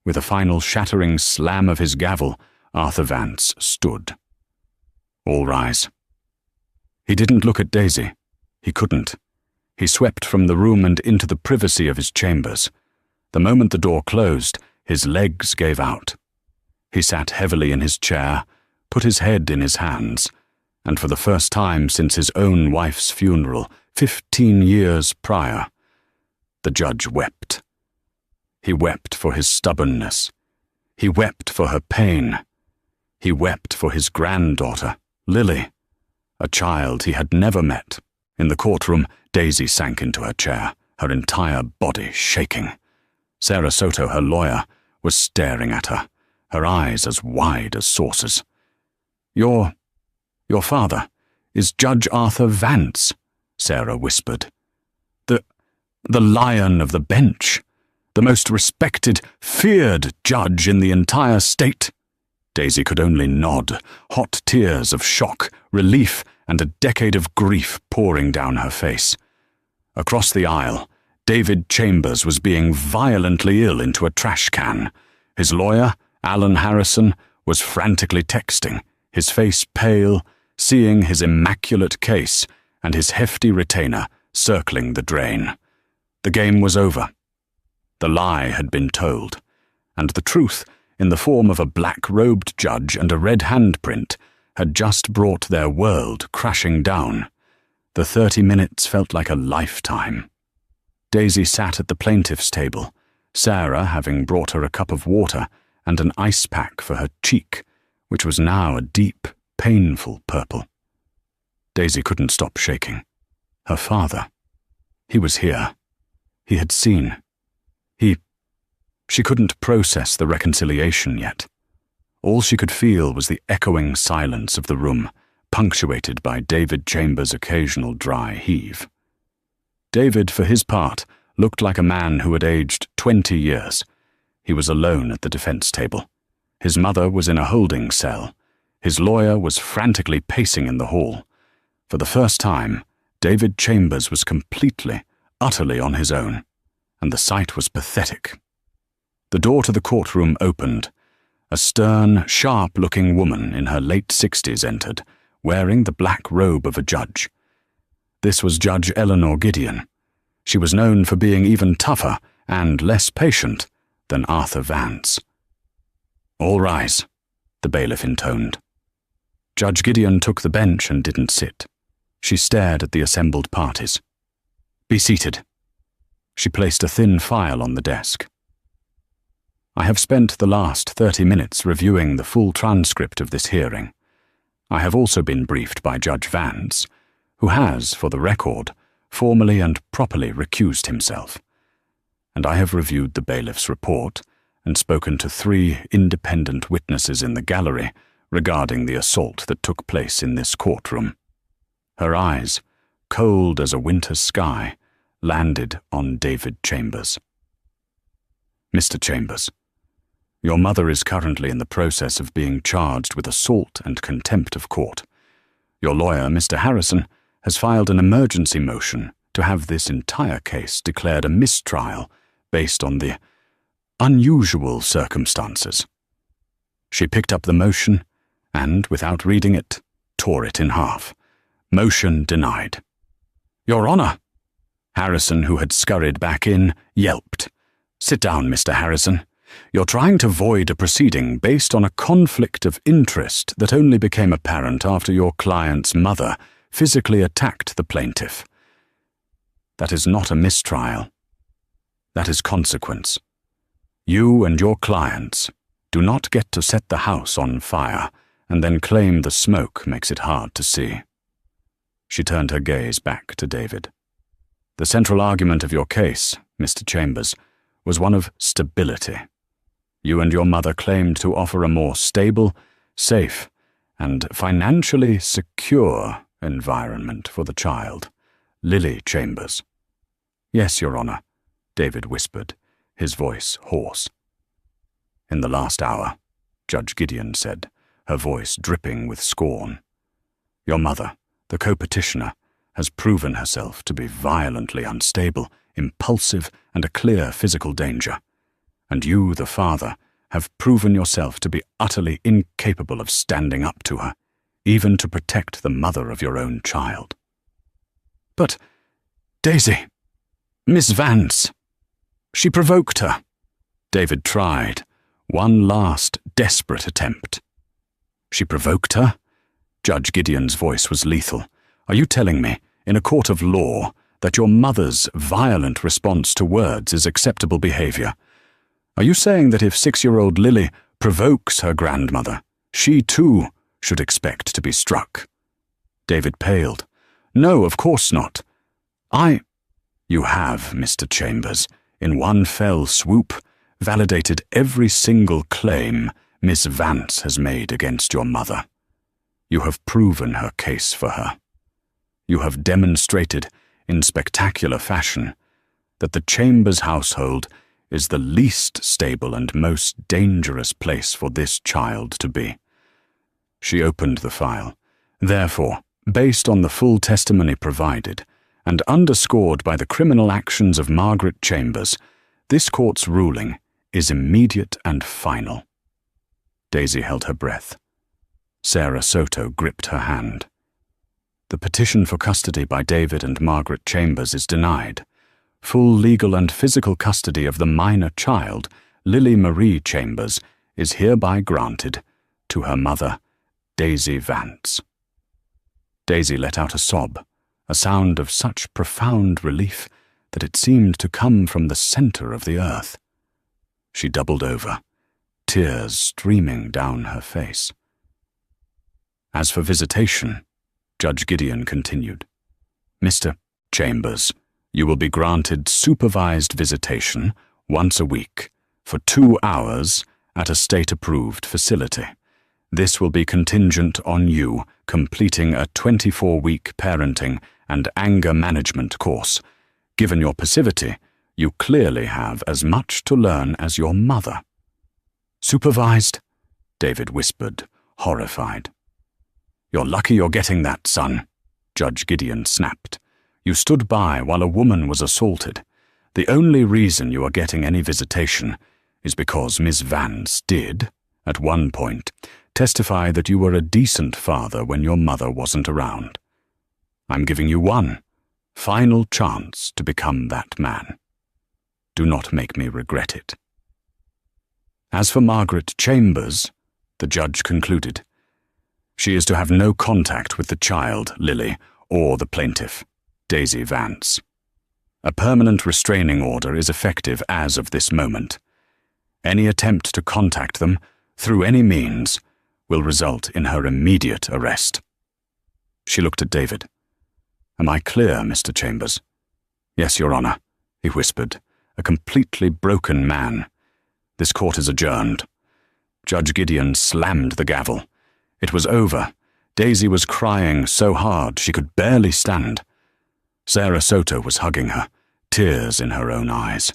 With a final shattering slam of his gavel, Arthur Vance stood. All rise. He didn't look at Daisy. He couldn't. He swept from the room and into the privacy of his chambers. The moment the door closed, his legs gave out. He sat heavily in his chair, put his head in his hands, and for the first time since his own wife's funeral, 15 years prior, the judge wept. He wept for his stubbornness. He wept for her pain. He wept for his granddaughter, Lily, a child he had never met. In the courtroom, Daisy sank into her chair, her entire body shaking. Sarah Soto, her lawyer, was staring at her, her eyes as wide as saucers. Your father is Judge Arthur Vance, Sarah whispered. The lion of the bench, the most respected, feared judge in the entire state. Daisy could only nod, hot tears of shock, relief, and a decade of grief pouring down her face. Across the aisle, David Chambers was being violently ill into a trash can. His lawyer, Alan Harrison, was frantically texting, his face pale, seeing his immaculate case and his hefty retainer circling the drain. The game was over. The lie had been told, and the truth, in the form of a black-robed judge and a red handprint, had just brought their world crashing down. The 30 minutes felt like a lifetime. Daisy sat at the plaintiff's table, Sarah having brought her a cup of water and an ice pack for her cheek, which was now a deep, painful purple. Daisy couldn't stop shaking. Her father. He was here. He had seen. She couldn't process the reconciliation yet. All she could feel was the echoing silence of the room, punctuated by David Chambers' occasional dry heave. David, for his part, looked like a man who had aged 20 years. He was alone at the defense table. His mother was in a holding cell. His lawyer was frantically pacing in the hall. For the first time, David Chambers was completely, utterly on his own, and the sight was pathetic. The door to the courtroom opened. A stern, sharp-looking woman in her late 60s entered, wearing the black robe of a judge. This was Judge Eleanor Gideon. She was known for being even tougher and less patient than Arthur Vance. "All rise," the bailiff intoned. Judge Gideon took the bench and didn't sit. She stared at the assembled parties. "Be seated." She placed a thin file on the desk. "I have spent the last 30 minutes reviewing the full transcript of this hearing. I have also been briefed by Judge Vance, who has, for the record, formally and properly recused himself. And I have reviewed the bailiff's report and spoken to 3 independent witnesses in the gallery regarding the assault that took place in this courtroom." Her eyes, cold as a winter sky, landed on David Chambers. "Mr. Chambers, your mother is currently in the process of being charged with assault and contempt of court. Your lawyer, Mr. Harrison, has filed an emergency motion to have this entire case declared a mistrial based on the unusual circumstances." She picked up the motion and, without reading it, tore it in half. Motion denied. "Your Honor!" Harrison, who had scurried back in, yelped. "Sit down, Mr. Harrison. You're trying to void a proceeding based on a conflict of interest that only became apparent after your client's mother physically attacked the plaintiff. That is not a mistrial. That is consequence. You and your clients do not get to set the house on fire and then claim the smoke makes it hard to see." She turned her gaze back to David. "The central argument of your case, Mr. Chambers, was one of stability. You and your mother claimed to offer a more stable, safe, and financially secure environment for the child, Lily Chambers." "Yes, Your Honor," David whispered, his voice hoarse. "In the last hour," Judge Gideon said, her voice dripping with scorn, "your mother, the co-petitioner, has proven herself to be violently unstable, impulsive, and a clear physical danger. And you, the father, have proven yourself to be utterly incapable of standing up to her, even to protect the mother of your own child." "But, Daisy, Miss Vance, she provoked her." David tried, one last desperate attempt. "She provoked her?" Judge Gideon's voice was lethal. "Are you telling me, in a court of law, that your mother's violent response to words is acceptable behavior? Are you saying that if 6-year-old Lily provokes her grandmother, she too should expect to be struck?" David paled. "No, of course not. You have, Mr. Chambers, in one fell swoop, validated every single claim Miss Vance has made against your mother. You have proven her case for her. You have demonstrated, in spectacular fashion, that the Chambers household is the least stable and most dangerous place for this child to be." She opened the file. "Therefore, based on the full testimony provided, and underscored by the criminal actions of Margaret Chambers, this court's ruling is immediate and final." Daisy held her breath. Sarah Soto gripped her hand. "The petition for custody by David and Margaret Chambers is denied. Full legal and physical custody of the minor child, Lily Marie Chambers, is hereby granted to her mother, Daisy Vance." Daisy let out a sob, a sound of such profound relief that it seemed to come from the center of the earth. She doubled over, tears streaming down her face. "As for visitation," Judge Gideon continued, "Mr. Chambers, you will be granted supervised visitation once a week for 2 hours at a state-approved facility. This will be contingent on you completing a 24-week parenting and anger management course. Given your passivity, you clearly have as much to learn as your mother." "Supervised?" David whispered, horrified. "You're lucky you're getting that, son," Judge Gideon snapped. "You stood by while a woman was assaulted. The only reason you are getting any visitation is because Miss Vance did, at one point, testify that you were a decent father when your mother wasn't around. I'm giving you one final chance to become that man. Do not make me regret it." As for Margaret Chambers, the judge concluded, she is to have no contact with the child, Lily, or the plaintiff, Daisy Vance. A permanent restraining order is effective as of this moment. Any attempt to contact them, through any means, will result in her immediate arrest. She looked at David. "Am I clear, Mr. Chambers?" "Yes, Your Honor," he whispered, a completely broken man. "This court is adjourned." Judge Gideon slammed the gavel. It was over. Daisy was crying so hard she could barely stand. Sarah Soto was hugging her, tears in her own eyes.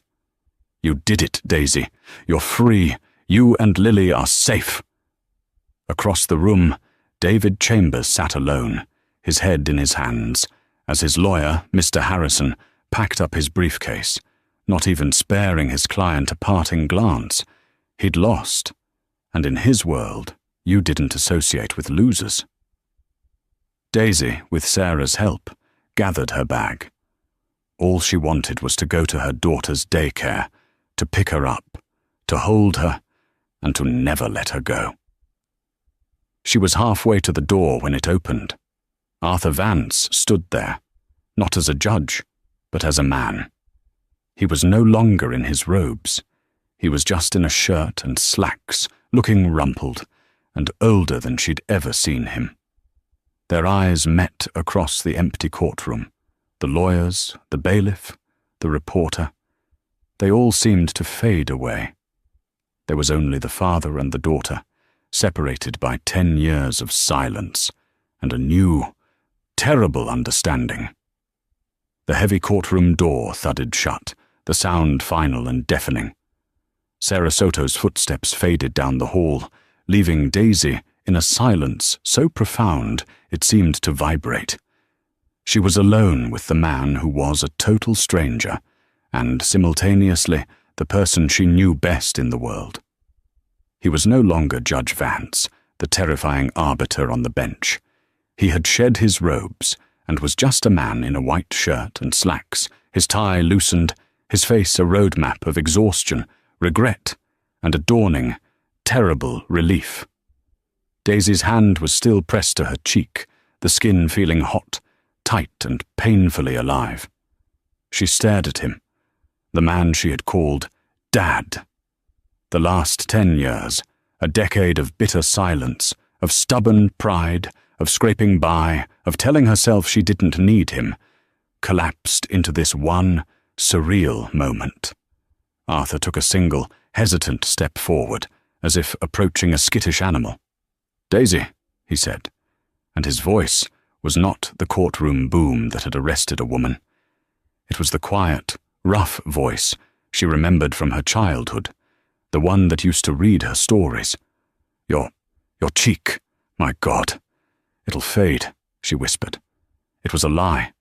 "You did it, Daisy. You're free. You and Lily are safe." Across the room, David Chambers sat alone, his head in his hands, as his lawyer, Mr. Harrison, packed up his briefcase, not even sparing his client a parting glance. He'd lost, and in his world, you didn't associate with losers. Daisy, with Sarah's help, gathered her bag. All she wanted was to go to her daughter's daycare, to pick her up, to hold her, and to never let her go. She was halfway to the door when it opened. Arthur Vance stood there, not as a judge, but as a man. He was no longer in his robes. He was just in a shirt and slacks, looking rumpled, and older than she'd ever seen him. Their eyes met across the empty courtroom. The lawyers, the bailiff, the reporter. They all seemed to fade away. There was only the father and the daughter, separated by 10 years of silence and a new, terrible understanding. The heavy courtroom door thudded shut, the sound final and deafening. Sarah Soto's footsteps faded down the hall, leaving Daisy in a silence so profound it seemed to vibrate. She was alone with the man who was a total stranger, and simultaneously the person she knew best in the world. He was no longer Judge Vance, the terrifying arbiter on the bench. He had shed his robes and was just a man in a white shirt and slacks, his tie loosened, his face a roadmap of exhaustion, regret, and a dawning, terrible relief. Daisy's hand was still pressed to her cheek, the skin feeling hot, tight and painfully alive. She stared at him, the man she had called Dad. The last 10 years, a decade of bitter silence, of stubborn pride, of scraping by, of telling herself she didn't need him, collapsed into this one surreal moment. Arthur took a single, hesitant step forward, as if approaching a skittish animal. "Daisy," he said, and his voice was not the courtroom boom that had arrested a woman. It was the quiet, rough voice she remembered from her childhood, the one that used to read her stories. Your cheek, my God. It'll fade," she whispered. It was a lie.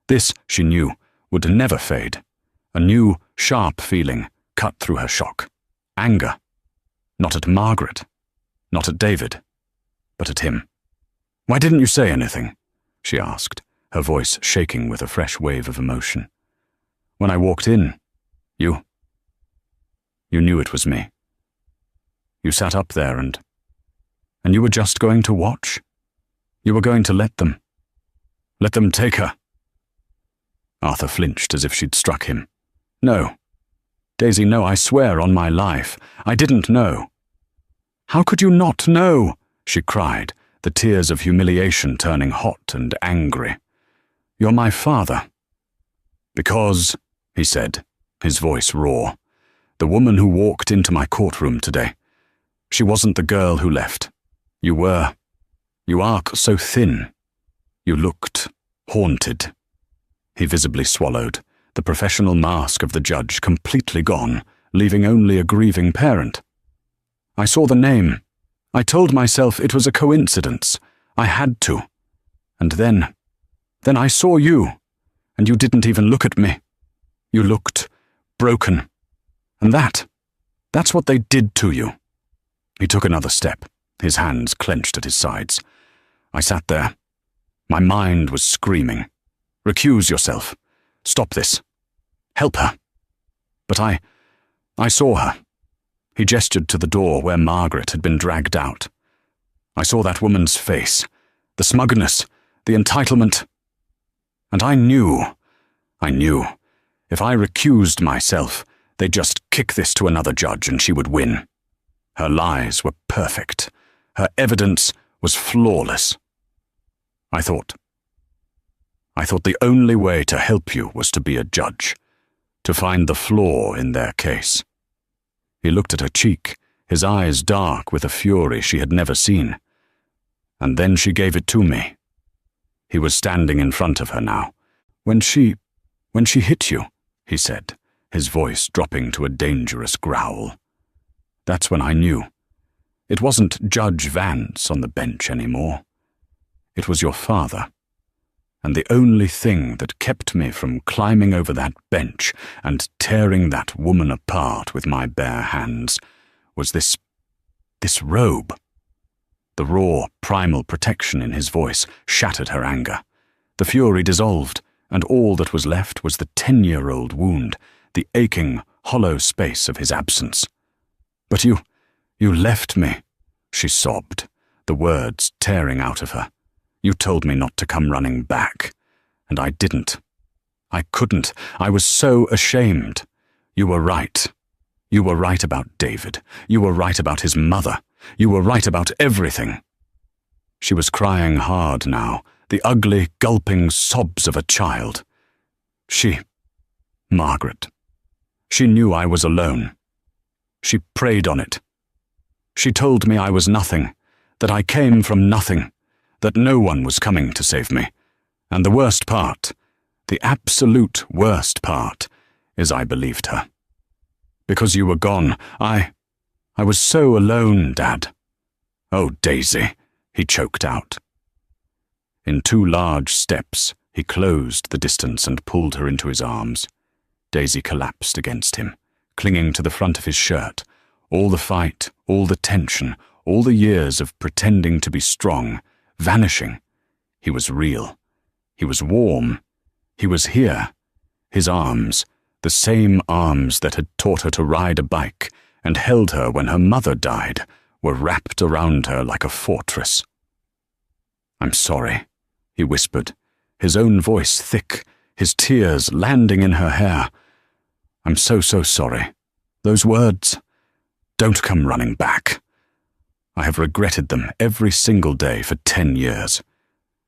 This, she knew, would never fade. A new, sharp feeling cut through her shock. Anger. Not at Margaret. Not at David. But at him. "Why didn't you say anything?" she asked, her voice shaking with a fresh wave of emotion. "When I walked in, you knew it was me. You sat up there and you were just going to watch. You were going to let them take her." Arthur flinched as if she'd struck him. "No. Daisy, no, I swear on my life. I didn't know." "How could you not know?" she cried, the tears of humiliation turning hot and angry. "You're my father." "Because," he said, his voice raw, "the woman who walked into my courtroom today, she wasn't the girl who left. You were. You are so thin. You looked haunted." He visibly swallowed, the professional mask of the judge completely gone, leaving only a grieving parent. "I saw the name. I told myself it was a coincidence. I had to. And then Then I saw you, and you didn't even look at me. You looked broken. And that's what they did to you." He took another step, his hands clenched at his sides. I sat there. My mind was screaming. "Recuse yourself. Stop this. Help her." But I saw her. He gestured to the door where Margaret had been dragged out. I saw that woman's face, the smugness, the entitlement. And I knew, if I recused myself, they'd just kick this to another judge and she would win. Her lies were perfect. Her evidence was flawless. I thought the only way to help you was to be a judge, to find the flaw in their case. He looked at her cheek, his eyes dark with a fury she had never seen. And then she gave it to me. He was standing in front of her now. When she hit you," he said, his voice dropping to a dangerous growl. "That's when I knew. It wasn't Judge Vance on the bench anymore. It was your father. And the only thing that kept me from climbing over that bench and tearing that woman apart with my bare hands was this robe." The raw, primal protection in his voice shattered her anger. The fury dissolved, and all that was left was the 10-year-old wound, the aching, hollow space of his absence. "But you left me," she sobbed, the words tearing out of her. "You told me not to come running back, and I didn't. I couldn't. I was so ashamed. You were right. You were right about David. You were right about his mother. You were right about everything." She was crying hard now, the ugly, gulping sobs of a child. Margaret. She knew I was alone. She preyed on it. She told me I was nothing, that I came from nothing, that no one was coming to save me. And the worst part, the absolute worst part, is I believed her. Because you were gone, I was so alone, Dad. Oh, Daisy, he choked out. In 2 large steps, he closed the distance and pulled her into his arms. Daisy collapsed against him, clinging to the front of his shirt. All the fight, all the tension, all the years of pretending to be strong, vanishing. He was real. He was warm. He was here. His arms, the same arms that had taught her to ride a bike and held her when her mother died, were wrapped around her like a fortress. "I'm sorry," he whispered, his own voice thick, his tears landing in her hair. "I'm so sorry. Those words, don't come running back. I have regretted them every single day for 10 years.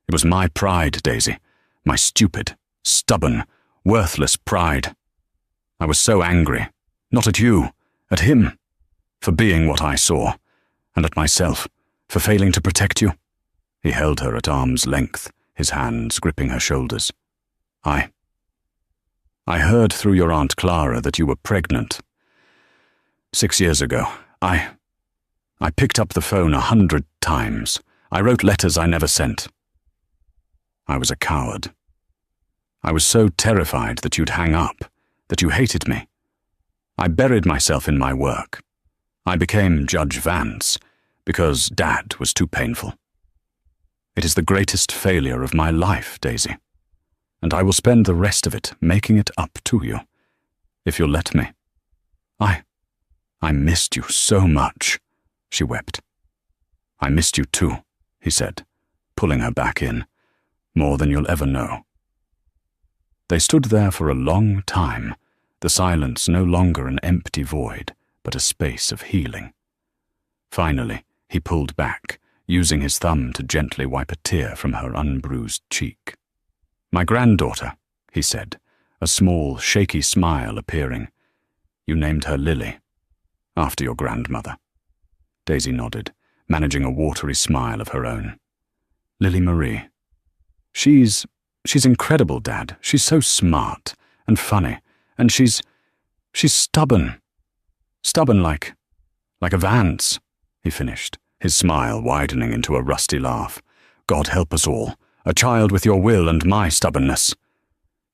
It was my pride, Daisy, my stupid, stubborn, worthless pride. I was so angry, not at you, at him, for being what I saw, and at myself, for failing to protect you." He held her at arm's length, his hands gripping her shoulders. I heard through your Aunt Clara that you were pregnant. 6 years ago, I picked up the phone 100 times. I wrote letters I never sent. I was a coward. I was so terrified that you'd hang up, that you hated me. I buried myself in my work. I became Judge Vance because Dad was too painful. It is the greatest failure of my life, Daisy, and I will spend the rest of it making it up to you, if you'll let me. I missed you so much, she wept. I missed you too, he said, pulling her back in, more than you'll ever know. They stood there for a long time, the silence no longer an empty void, but a space of healing. Finally, he pulled back, using his thumb to gently wipe a tear from her unbruised cheek. My granddaughter, he said, a small, shaky smile appearing. You named her Lily, after your grandmother. Daisy nodded, managing a watery smile of her own. Lily Marie. She's incredible, Dad. She's so smart and funny, and she's stubborn. Stubborn like a Vance, he finished, his smile widening into a rusty laugh. God help us all. A child with your will and my stubbornness."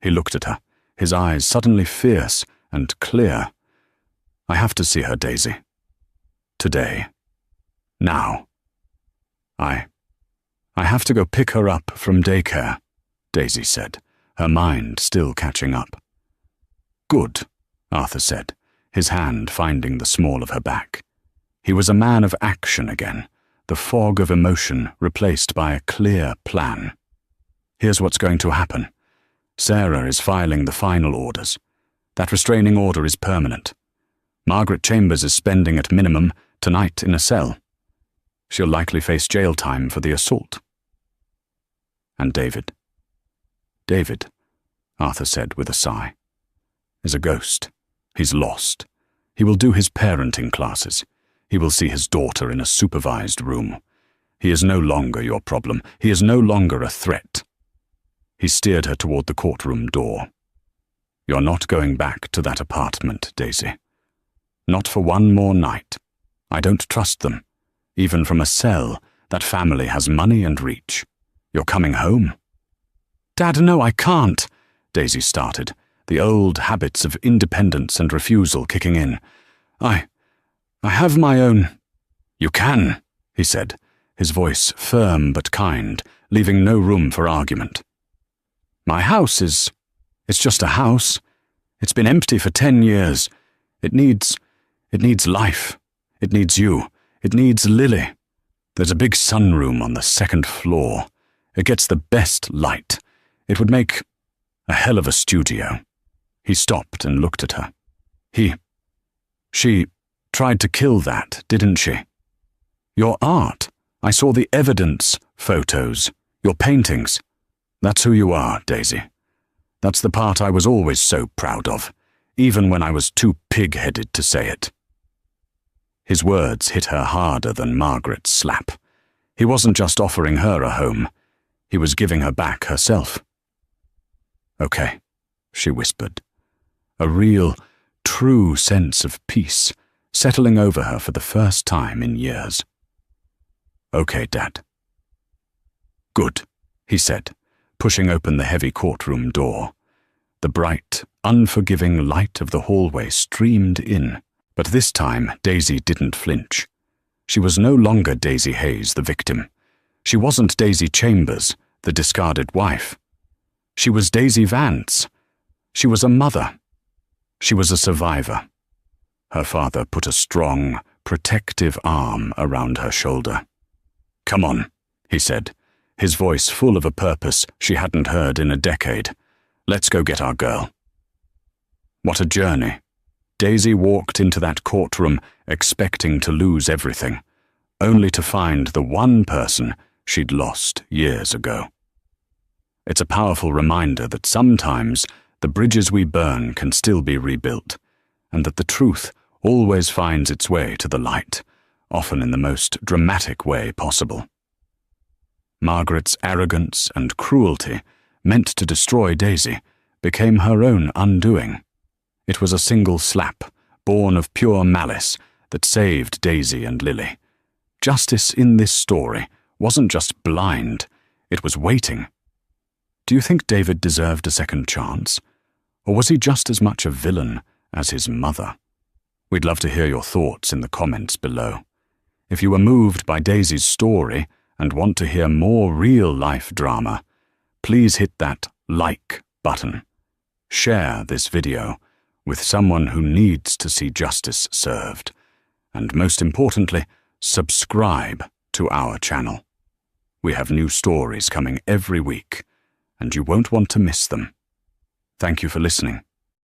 He looked at her, his eyes suddenly fierce and clear. "I have to see her, Daisy. Today. Now. I have to go pick her up from daycare," Daisy said, her mind still catching up. "Good," Arthur said, his hand finding the small of her back. He was a man of action again, the fog of emotion replaced by a clear plan. "Here's what's going to happen. Sarah is filing the final orders. That restraining order is permanent. Margaret Chambers is spending at minimum tonight in a cell. She'll likely face jail time for the assault." "And David?" "David," Arthur said with a sigh, "is a ghost. He's lost. He will do his parenting classes. He will see his daughter in a supervised room. He is no longer your problem. He is no longer a threat." He steered her toward the courtroom door. "You're not going back to that apartment, Daisy. Not for one more night. I don't trust them. Even from a cell, that family has money and reach. You're coming home." "Dad, no, I can't," Daisy started, the old habits of independence and refusal kicking in. I have my own—" "You can," he said, his voice firm but kind, leaving no room for argument. "My house it's just a house. It's been empty for 10 years. It needs life. It needs you. It needs Lily. There's a big sunroom on the 2nd floor. It gets the best light. It would make a hell of a studio." He stopped and looked at her. She tried to kill that, didn't she? Your art. I saw the evidence photos, your paintings. That's who you are, Daisy. That's the part I was always so proud of, even when I was too pig-headed to say it. His words hit her harder than Margaret's slap. He wasn't just offering her a home. He was giving her back herself. "Okay," she whispered. A real, true sense of peace settling over her for the first time in years. "Okay, Dad." "Good," he said, pushing open the heavy courtroom door. The bright, unforgiving light of the hallway streamed in, but this time Daisy didn't flinch. She was no longer Daisy Hayes, the victim. She wasn't Daisy Chambers, the discarded wife. She was Daisy Vance. She was a mother. She was a survivor. Her father put a strong, protective arm around her shoulder. "Come on," he said, his voice full of a purpose she hadn't heard in a decade. "Let's go get our girl." What a journey. Daisy walked into that courtroom expecting to lose everything, only to find the one person she'd lost years ago. It's a powerful reminder that sometimes the bridges we burn can still be rebuilt, and that the truth always finds its way to the light, often in the most dramatic way possible. Margaret's arrogance and cruelty, meant to destroy Daisy, became her own undoing. It was a single slap, born of pure malice, that saved Daisy and Lily. Justice in this story wasn't just blind, it was waiting. Do you think David deserved a second chance? Or was he just as much a villain as his mother? We'd love to hear your thoughts in the comments below. If you were moved by Daisy's story and want to hear more real-life drama, please hit that like button. Share this video with someone who needs to see justice served. And most importantly, subscribe to our channel. We have new stories coming every week, and you won't want to miss them. Thank you for listening.